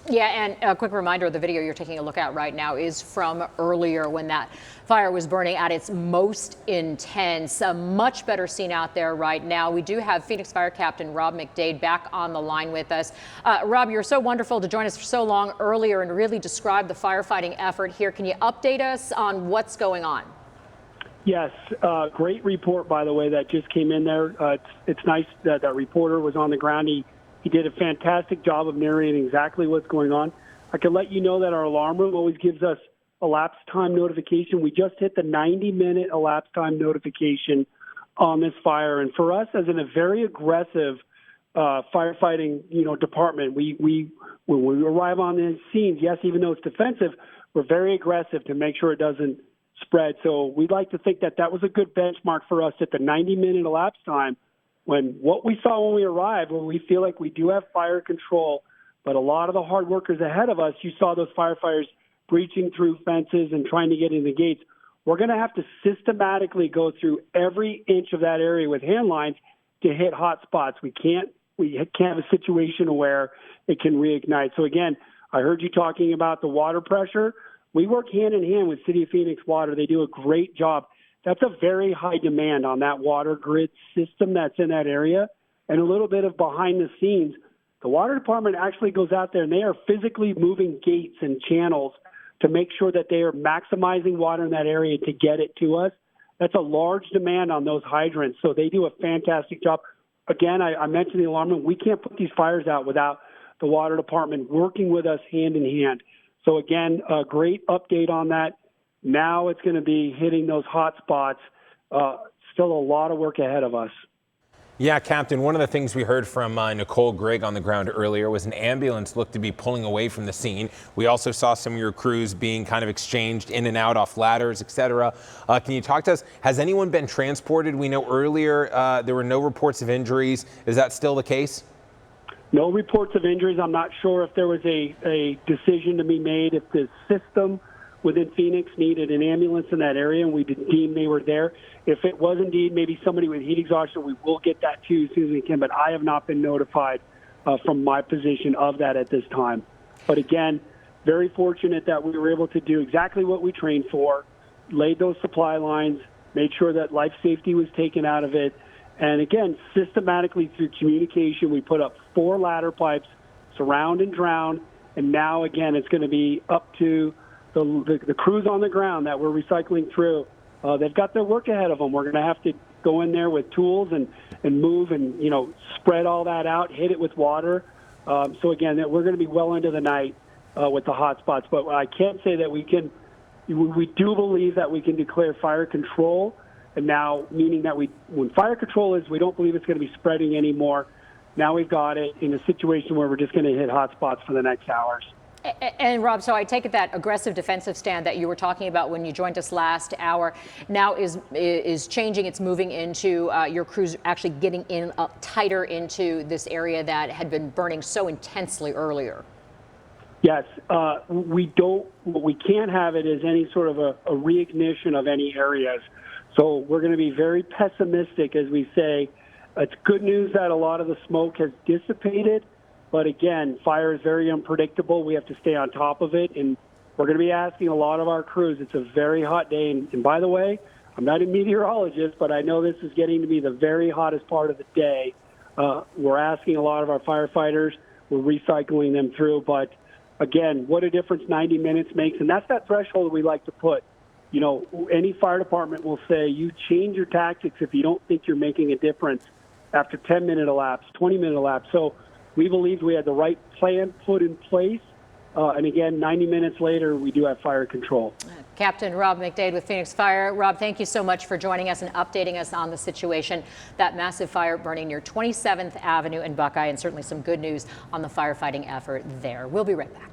Yeah, and a quick reminder, the video you're taking a look at right now is from earlier when that fire was burning at its most intense. A much better scene out there right now. We do have Phoenix Fire Captain Rob McDade back on the line with us. Rob, you're so wonderful to join us for so long earlier and really describe the firefighting effort here. Can you update us on what's going on? Yes, great report, by the way, that just came in there. It's nice that that reporter was on the ground. He did a fantastic job of narrating exactly what's going on. I can let you know that our alarm room always gives us elapsed time notification. We just hit the 90-minute elapsed time notification on this fire. And for us, as in a very aggressive firefighting, department, when we arrive on the scenes, yes, even though it's defensive, we're very aggressive to make sure it doesn't spread. So we'd like to think that that was a good benchmark for us at the 90-minute elapsed time. When what we saw when we arrived, when we feel like we do have fire control, but a lot of the hard workers ahead of us, you saw those firefighters breaching through fences and trying to get in the gates. We're going to have to systematically go through every inch of that area with hand lines to hit hot spots. We can't have a situation where it can reignite. So again, I heard you talking about the water pressure. We work hand in hand with City of Phoenix Water. They do a great job. That's a very high demand on that water grid system that's in that area. And a little bit of behind the scenes, the water department actually goes out there and they are physically moving gates and channels to make sure that they are maximizing water in that area to get it to us. That's a large demand on those hydrants. So they do a fantastic job. Again, I mentioned the alarm room. We can't put these fires out without the water department working with us hand in hand. So again, a great update on that. Now it's going to be hitting those hot spots. Still a lot of work ahead of us. Yeah, Captain, one of the things we heard from Nicole Grigg on the ground earlier was an ambulance looked to be pulling away from the scene. We also saw some of your crews being kind of exchanged in and out off ladders, etc. Can you talk to us? Has anyone been transported? We know earlier there were no reports of injuries. Is that still the case? No reports of injuries. I'm not sure if there was a decision to be made if the system within Phoenix needed an ambulance in that area, and we deemed they were there. If it was indeed maybe somebody with heat exhaustion, we will get that to you as soon as we can, but I have not been notified from my position of that at this time. But again, very fortunate that we were able to do exactly what we trained for, laid those supply lines, made sure that life safety was taken out of it, and again, systematically through communication, we put up 4 ladder pipes, surround and drown, and now again, it's going to be up to the crews on the ground that we're recycling through. They've got their work ahead of them. We're going to have to go in there with tools and move and, spread all that out, hit it with water. So again, we're going to be well into the night with the hot spots. But I can't say that we do believe that we can declare fire control. And now, meaning that when fire control is, we don't believe it's going to be spreading anymore. Now we've got it in a situation where we're just going to hit hot spots for the next hours. And Rob, so I take it that aggressive defensive stand that you were talking about when you joined us last hour now is changing. It's moving into your crews actually getting in tighter into this area that had been burning so intensely earlier. Yes, what we can't have it is any sort of a reignition of any areas. So we're going to be very pessimistic as we say. It's good news that a lot of the smoke has dissipated. But again, fire is very unpredictable. We have to stay on top of it. And we're going to be asking a lot of our crews. It's a very hot day. And by the way, I'm not a meteorologist, but I know this is getting to be the very hottest part of the day. We're asking a lot of our firefighters. We're recycling them through. But again, what a difference 90 minutes makes. And that's that threshold we like to put. Any fire department will say you change your tactics if you don't think you're making a difference after 10-minute elapse, 20-minute elapse. So we believed we had the right plan put in place. And again, 90 minutes later, we do have fire control. Captain Rob McDade with Phoenix Fire. Rob, thank you so much for joining us and updating us on the situation. That massive fire burning near 27th Avenue and Buckeye, and certainly some good news on the firefighting effort there. We'll be right back.